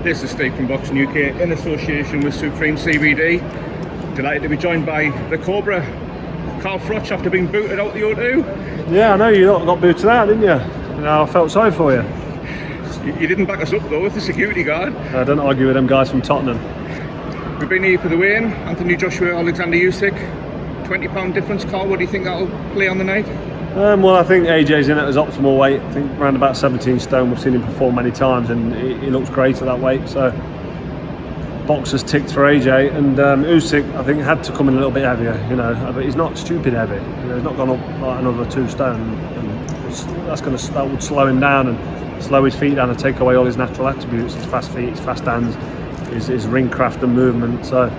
This is Steve from Boxing UK in association with Supreme CBD. Delighted to be joined by the Cobra, Carl Froch, after being booted out the O2. Yeah, I know you got booted out, didn't you? I felt sorry for you. You didn't back us up though with the security guard. I don't argue with them guys from Tottenham. We've been here for the weigh-in. Anthony Joshua, Oleksandr Usyk. £20 difference, Carl. What do you think that'll play on the night? Well, I think AJ's in at his optimal weight. I think around about 17 stone. We've seen him perform many times, and he looks great at that weight. So, boxers ticked for AJ, and Usyk, I think, had to come in a little bit heavier. But he's not stupid heavy. He's not gone up like another 2 stone, and that would slow him down and slow his feet down and take away all his natural attributes: his fast feet, his fast hands, his ring craft and movement. So,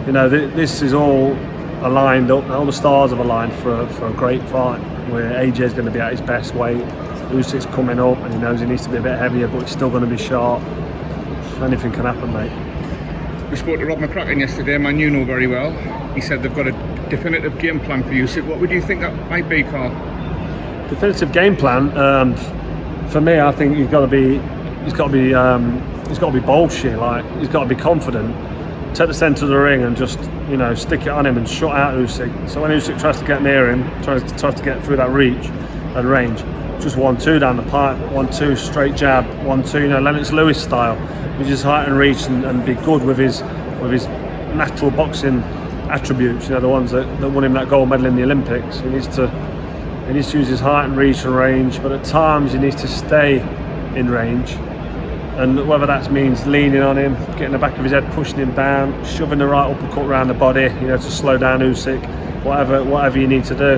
this is all aligned up. All the stars have aligned for a great fight, where AJ is going to be at his best weight. Usyk's coming up, and he knows he needs to be a bit heavier, but he's still going to be sharp. Anything can happen, mate. We spoke to Rob McCracken yesterday, a man you know very well. He said they've got a definitive game plan for Usyk. What would you think that might be, Carl? Definitive game plan. For me, I think he's got to be bullshit. Like, he's got to be confident. Take the centre of the ring and just stick it on him and shut out Usyk. So when Usyk tries to get near him, tries to get through that reach and range, just 1-2 down the pipe, 1-2 straight jab, 1-2, Lennox Lewis style. Use his height and reach and be good with his natural boxing attributes. The ones that won him that gold medal in the Olympics. He needs to use his height and reach and range, but at times he needs to stay in range. And whether that means leaning on him, getting the back of his head, pushing him down, shoving the right uppercut around the body, to slow down Usyk, whatever you need to do.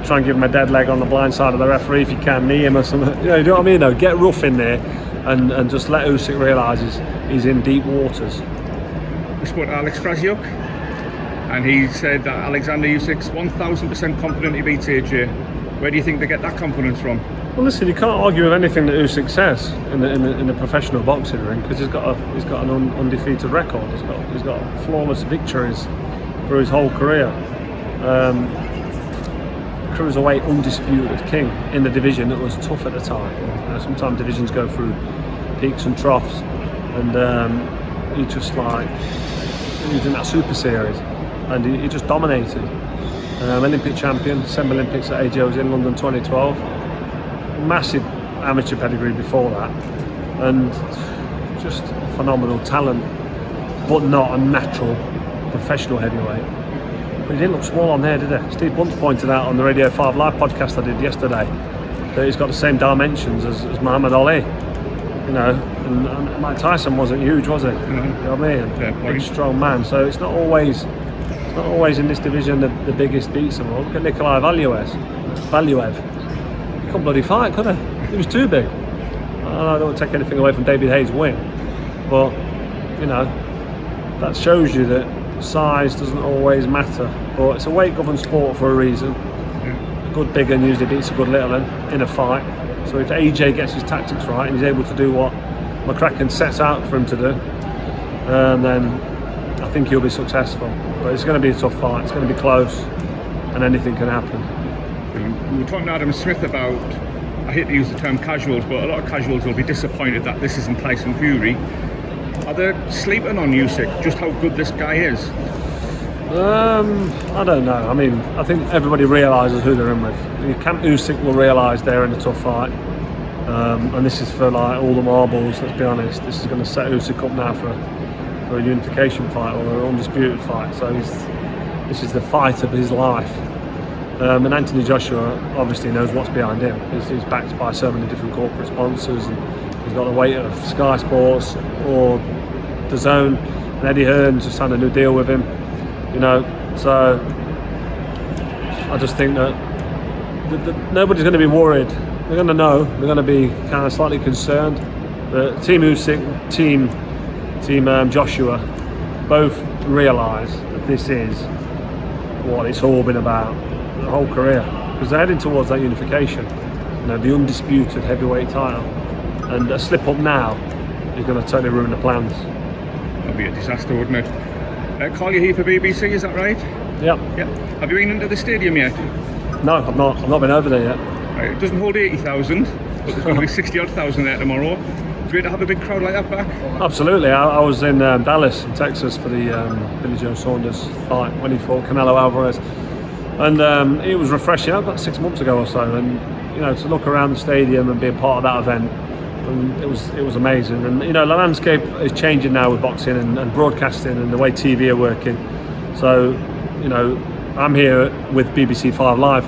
Try and give him a dead leg on the blind side of the referee if you can, knee him or something. You know what I mean? Get rough in there and just let Usyk realise he's in deep waters. We spoke to Alex Krasniuk, and he said that Oleksandr Usyk's 1000% confident he beats AJ. Where do you think they get that confidence from? Well, listen, you can't argue with anything that Usyk says in the professional boxing ring, because he's got an undefeated record. He's got flawless victories through his whole career. Cruiserweight undisputed king in the division that was tough at the time. Sometimes divisions go through peaks and troughs, and he was in that Super Series, and he just dominated. Olympic champion, December Olympics at AJ was in London 2012. Massive amateur pedigree before that, and just phenomenal talent, but not a natural professional heavyweight. But he didn't look small on there, did he? Steve Bunce pointed out on the Radio 5 Live podcast I did yesterday that he's got the same dimensions as Muhammad Ali. And Mike Tyson wasn't huge, was he? Mm-hmm. You know what I mean? Big, strong man. So it's not always in this division the biggest beats them all. Look at Nikolai Valuev. He couldn't bloody fight, could he? He was too big. I don't want to take anything away from David Hayes' win, but that shows you that size doesn't always matter. But it's a weight-governed sport for a reason. A good big un usually beats a good little un in a fight. So if AJ gets his tactics right and he's able to do what McCracken sets out for him to do, then I think he'll be successful. But it's going to be a tough fight. It's going to be close, and anything can happen. We were talking to Adam Smith about, I hate to use the term casuals, but a lot of casuals will be disappointed that this isn't Tyson Fury. Are they sleeping on Usyk, just how good this guy is? I don't know. I mean, I think everybody realises who they're in with. Camp Usyk will realise they're in a tough fight, and this is for all the marbles. Let's be honest. This is going to set Usyk up now for a unification fight or an undisputed fight. So this is the fight of his life. And Anthony Joshua obviously knows what's behind him. He's backed by so many different corporate sponsors, and he's got the weight of Sky Sports or DAZN, and Eddie Hearn's just signed a new deal with him. So I just think that nobody's going to be worried. They're going to know. They're going to be kind of slightly concerned. But Team Usyk, Team Joshua, both realise that this is what it's all been about, the whole career, because they're heading towards that unification, the undisputed heavyweight title, and a slip up now is going to totally ruin the plans. That'd be a disaster, wouldn't it? Carl, you're here for BBC, is that right? Yep. Have you been into the stadium yet? No, I've not been over there yet. Right, it doesn't hold 80,000, but there's going to be 60 odd thousand there tomorrow. great to have a big crowd like that back. Absolutely. I was in Dallas, in Texas, for the Billy Joe Saunders fight when he fought Canelo Alvarez, and it was refreshing. About 6 months ago or so, and to look around the stadium and be a part of that event, and it was amazing. And the landscape is changing now with boxing and broadcasting and the way TV are working. So I'm here with BBC 5 Live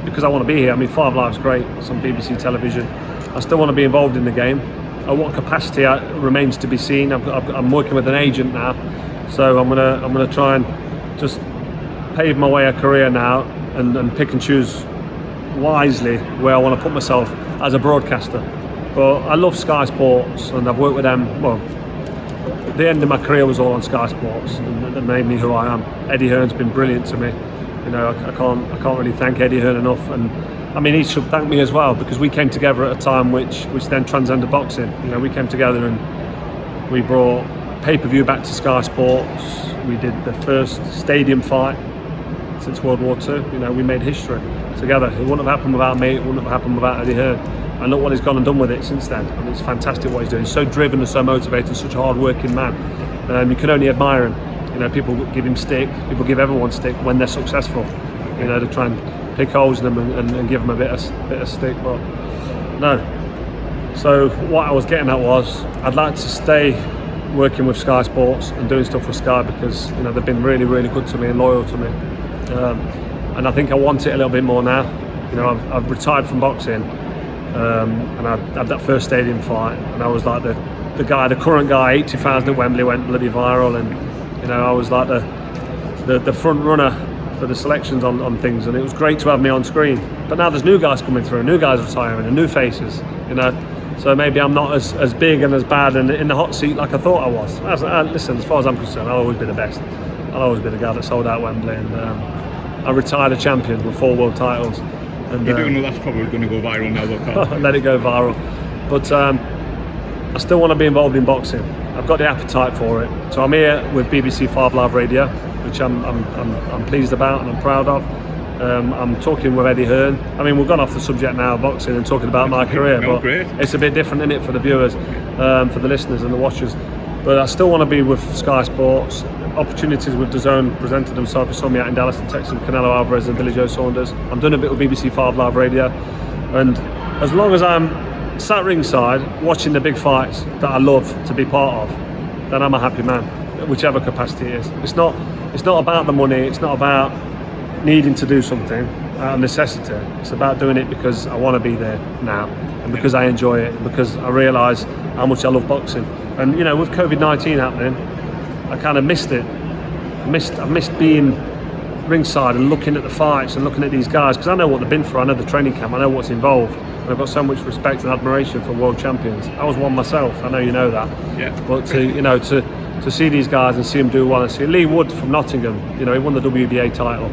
because I want to be here. I mean, 5 Live's great. It's on BBC television. I still want to be involved in the game. At what capacity remains to be seen. I'm working with an agent now, so I'm gonna try and just pave my way a career now and pick and choose wisely where I want to put myself as a broadcaster. But I love Sky Sports, and I've worked with them. Well, the end of my career was all on Sky Sports, and that made me who I am. Eddie Hearn's been brilliant to me. I can't really thank Eddie Hearn enough, and I mean, he should thank me as well, because we came together at a time which then transcended boxing. We came together and we brought pay-per-view back to Sky Sports. We did the first stadium fight since World War II. We made history together. It wouldn't have happened without me. It wouldn't have happened without Eddie Hearn. And look what he's gone and done with it since then. I mean, it's fantastic what he's doing. He's so driven and so motivated, such a hard-working man. You can only admire him. People give him stick. People give everyone stick when they're successful. To try and pick holes in them and give them a bit of stick, but no. So what I was getting at was, I'd like to stay working with Sky Sports and doing stuff with Sky, because they've been really, really good to me and loyal to me, and I think I want it a little bit more now. I've retired from boxing, and I had that first stadium fight, and I was like the current guy. 80,000 at Wembley went bloody viral, and I was like the front runner for the selections on things, and it was great to have me on screen. But now there's new guys coming through, new guys retiring, and new faces, so maybe I'm not as big and as bad and in the hot seat like I thought I was. Listen, as far as I'm concerned, I'll always be the best. I'll always be the guy that sold out Wembley, and I retired a champion with 4 world titles. And you do know that's probably going to go viral now, though, Carl. Let it go viral. But I still want to be involved in boxing. I've got the appetite for it. So I'm here with BBC 5 Live Radio, which I'm pleased about and I'm proud of. I'm talking with Eddie Hearn. I mean, we've gone off the subject now of boxing and talking about my career, but it's a bit different, isn't it, for the viewers, for the listeners and the watchers. But I still want to be with Sky Sports. Opportunities with DAZN presented themselves. You saw me out in Dallas and Texas, Canelo Alvarez and Billy Joe Saunders. I'm doing a bit with BBC 5 Live Radio, and as long as I'm sat ringside watching the big fights that I love to be part of, then I'm a happy man, whichever capacity it is. It's not about the money. It's not about needing to do something out of necessity. It's about doing it because I want to be there now, and because I enjoy it, and because I realise how much I love boxing. And with COVID-19 happening, I kind of missed it. I missed being ringside and looking at the fights and looking at these guys, because I know what they've been through. I know the training camp. I know what's involved. And I've got so much respect and admiration for world champions. I was one myself. I know you know that. Yeah. But to see these guys and see them do well, and see Lee Wood from Nottingham. He won the WBA title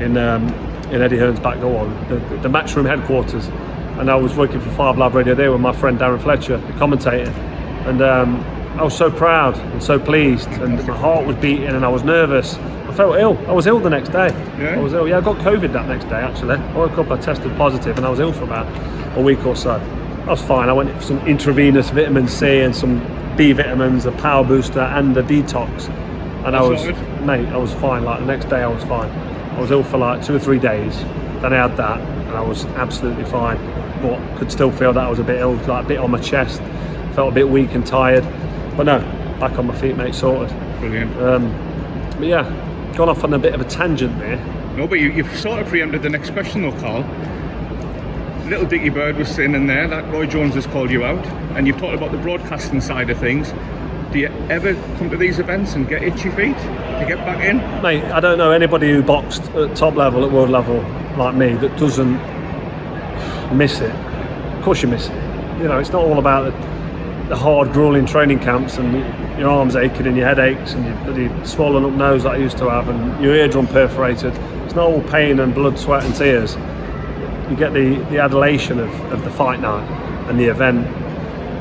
in Eddie Hearn's back door, the Matchroom headquarters. And I was working for 5 Live Radio there with my friend Darren Fletcher, the commentator. And I was so proud and so pleased, and my heart was beating and I was nervous. I felt ill. I was ill the next day. Yeah. I was ill. Yeah, I got COVID that next day actually. I woke up, I tested positive, and I was ill for about a week or so. I was fine. I went for some intravenous vitamin C and some B vitamins, a power booster and a detox. And I was fine. Like the next day I was fine. I was ill for like 2 or 3 days. Then I had that and I was absolutely fine. But could still feel that I was a bit ill, like a bit on my chest. Felt a bit weak and tired. But no, back on my feet, mate, sorted. Brilliant. But yeah, gone off on a bit of a tangent there. No, but you've sort of preempted the next question though, Carl. Little Dickie Bird was sitting in there, that Roy Jones has called you out, and you've talked about the broadcasting side of things. Do you ever come to these events and get itchy feet to get back in? Mate, I don't know anybody who boxed at top level, at world level, like me, that doesn't miss it. Of course you miss it. It's not all about the hard, grueling training camps and your arms aching and your head aches and your bloody swollen up nose that I used to have and your eardrum perforated. It's not all pain and blood, sweat and tears. You get the adulation of the fight night and the event,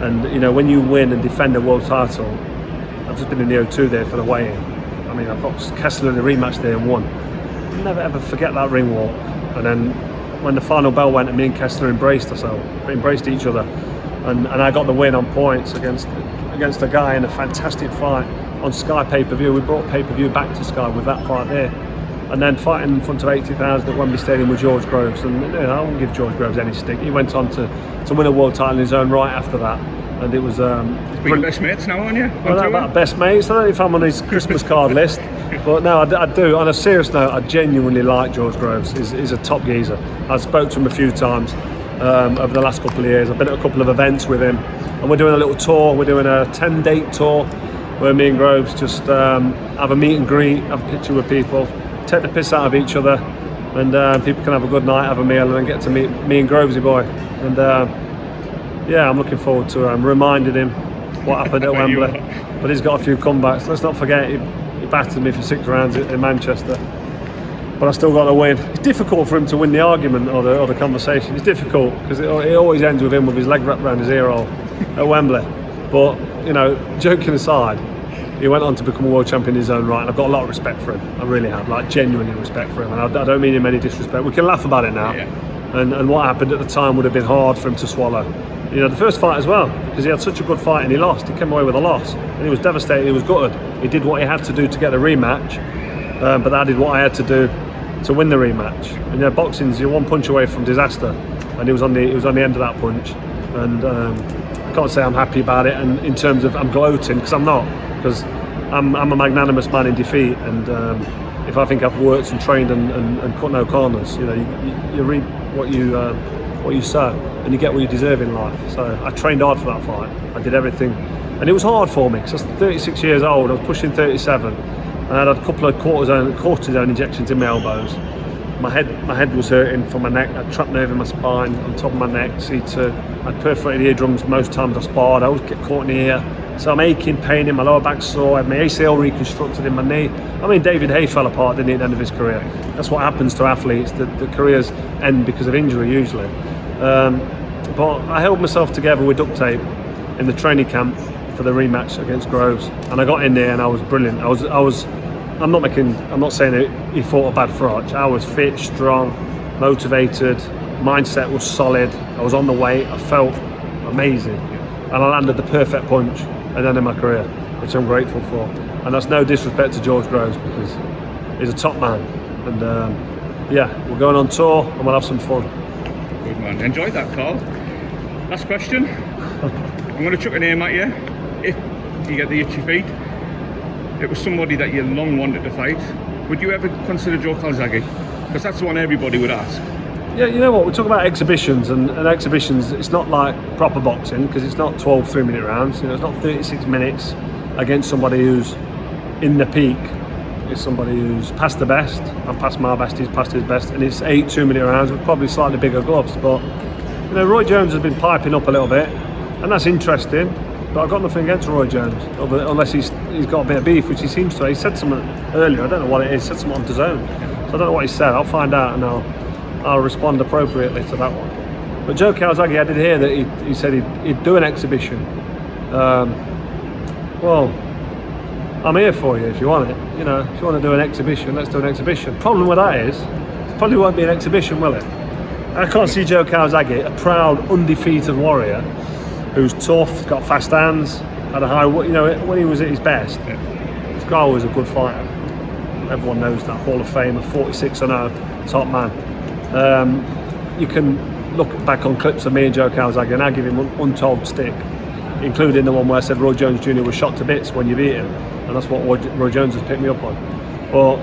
and when you win and defend a world title. I've just been in the O2 there for the weigh-in. I mean, I boxed Kessler in the rematch there and won. I'll never ever forget that ring walk. And then when the final bell went and me and Kessler embraced each other, and I got the win on points against a guy in a fantastic fight on Sky pay-per-view. We brought pay-per-view back to Sky with that fight there, and then fighting in front of 80,000 at Wembley Stadium with George Groves. And you know, I won't give George Groves any stick. He went on to win a world title in his own right after that, and it was. We're best mates now, aren't you? Well, about best mates. I don't know if I'm on his Christmas card list, but no, I do. On a serious note, I genuinely like George Groves. He's a top geezer. I spoke to him a few times over the last couple of years. I've been at a couple of events with him, and we're doing a little tour. We're doing a 10-date tour where me and Groves just have a meet and greet, have a picture with people, take the piss out of each other, and people can have a good night, have a meal, and then get to meet me and Grovesy boy. And yeah, I'm looking forward to reminding him what happened at Wembley. But he's got a few comebacks. Let's not forget he battered me for 6 rounds in Manchester, but I still got the win. It's difficult for him to win the argument or the conversation. It's difficult because it always ends with him with his leg wrapped around his ear hole at Wembley. But you know, joking aside, he went on to become a world champion in his own right, and I've got a lot of respect for him. I really have, like genuinely respect for him, and I don't mean him any disrespect. We can laugh about it now, and what happened at the time would have been hard for him to swallow. You know, the first fight as well, because he had such a good fight and he lost. He came away with a loss, and he was devastated. He was gutted. He did what he had to do to get a rematch, but I did what I had to do to win the rematch. And you know, boxing's, you're one punch away from disaster, and he was on the end of that punch. And I can't say I'm happy about it. And in terms of I'm gloating, because I'm not, because I'm a magnanimous man in defeat. And if I think I've worked and trained and cut no corners, you know, you reap what you sow, and you get what you deserve in life. So I trained hard for that fight. I did everything, and it was hard for me because I was 36 years old. I was pushing 37, and I had a couple of cortisone injections in my elbows. My head was hurting from my neck. I had trapped nerve in my spine, on top of my neck, C2. I had perforated eardrums most times I sparred. I always get caught in the ear. So I'm aching, paining, my lower back sore. I had my ACL reconstructed in my knee. I mean, David Hay fell apart, didn't he, at the end of his career? That's what happens to athletes. The careers end because of injury usually. But I held myself together with duct tape in the training camp for the rematch against Groves, and I got in there and I was brilliant. I'm not saying that he fought a bad Froch. I was fit, strong, motivated, mindset was solid. I was on the weight. I felt amazing, and I landed the perfect punch at the end of my career, which I'm grateful for. And that's no disrespect to George Groves, because he's a top man. And yeah, we're going on tour and we'll have some fun. Good man. Enjoy that, Carl. Last question. I'm going to chuck a name at you. If you get the itchy feet, it was somebody that you long wanted to fight, would you ever consider Joe Calzaghe? Because that's the one everybody would ask. Yeah, you know what, we talk about exhibitions, and exhibitions, it's not like proper boxing, because it's not 12 3-minute rounds. You know, it's not 36 minutes against somebody who's in the peak. It's somebody who's past the best. I'm past my best, he's past his best, and it's 8 2-minute rounds with probably slightly bigger gloves. But you know, Roy Jones has been piping up a little bit, and that's interesting. But I've got nothing against Roy Jones, unless he's got a bit of beef, which he seems to. He said something earlier, I don't know what it is, he said something on DAZN. So I don't know what he said. I'll find out and I'll respond appropriately to that one. But Joe Calzaghe, I did hear that he said he'd do an exhibition. Well, I'm here for you if you want it. You know, if you want to do an exhibition, let's do an exhibition. Problem with that is, it probably won't be an exhibition, will it? I can't see Joe Calzaghe, a proud, undefeated warrior, who's tough, got fast hands, had a high, you know, when he was at his best. This guy was a good fighter. Everyone knows that. Hall of Famer, 46-0, top man. You can look back on clips of me and Joe Calzaghe, and I give him untold stick, including the one where I said Roy Jones Jr. was shot to bits when you beat him, and that's what Roy Jones has picked me up on. But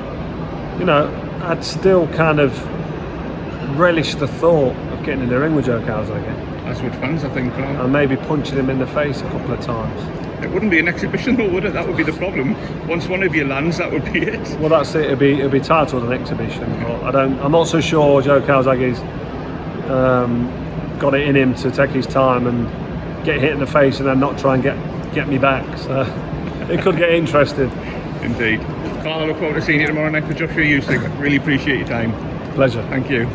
you know, I'd still kind of relish the thought of getting in the ring with Joe Calzaghe. That's what fans, I think, Carl. And maybe punching him in the face a couple of times. It wouldn't be an exhibition though, would it? That would be the problem. Once one of you lands, that would be it. Well, that's it. It'd be titled an exhibition. But I'm not so sure Joe Calzaghe's got it in him to take his time and get hit in the face and then not try and get me back. So it could get interesting. Indeed. Carl, I look forward to seeing you tomorrow night for Joshua Usyk. Really appreciate your time. Pleasure. Thank you.